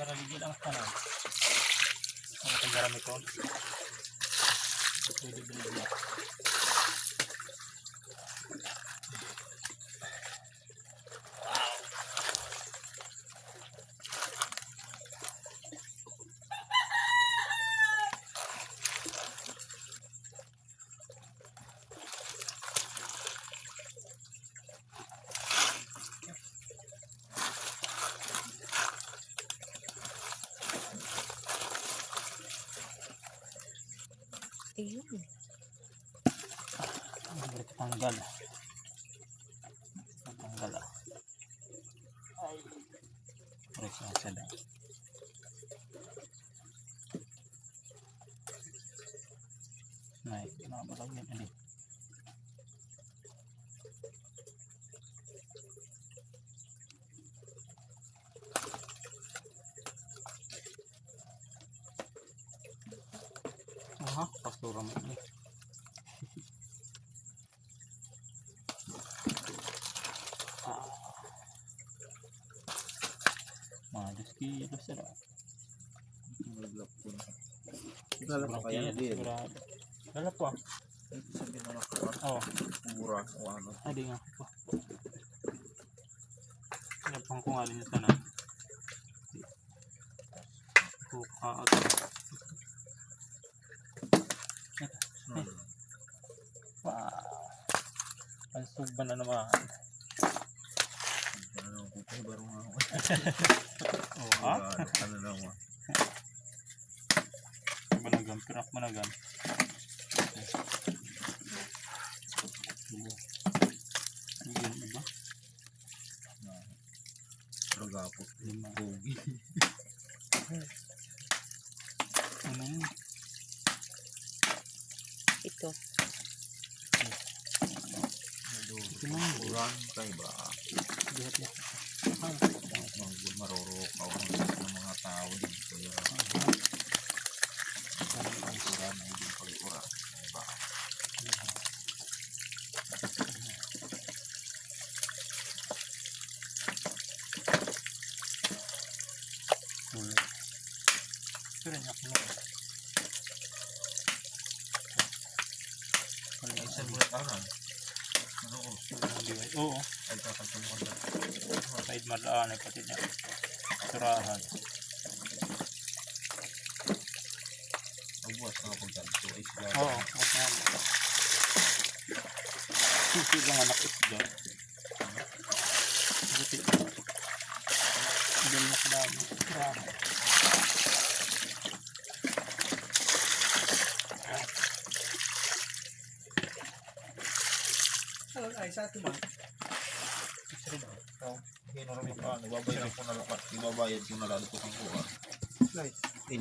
para ligid ang tanan. Ang pagdarami ko. Pwede bilhin na. Ayun. Tanggal. Tanggal ah. Ay. Press na sila. Nay, mabalang yan ani. Aha, pastura mo ini. Mga 2 kilos sila. Dala pa kaya din. Dala po ah. Sabi na lang ko. Oo. Mura o ano. Adi nga po. Napang kung alin sa na. Kuka at pansug ba na naman? Ano ko pa baro nga ako. Oo ha? Ano na mo. Managam, pirak managam. Bigyan mo ba? Ragapo. Lima. Bogi. Ano yun? Ito. Ulan kay ba? Bihat na. Marurok ako ng mga tao din. Kaya ang uran ay din pag-uran. Ba? Pero niya ko na. Isang bulat aran. Ano ko? Oo. Ay kakatong mo na. Kahit malaan ay pati niya. Surahan. Buwas na ako dyan. So, isla. Oo. Mas nga. Susi lang anak isda. Buti. Diyan na sa dami. Surahan. Ay, sa atin ba? Ibabayad ko na lang ito ang kuha.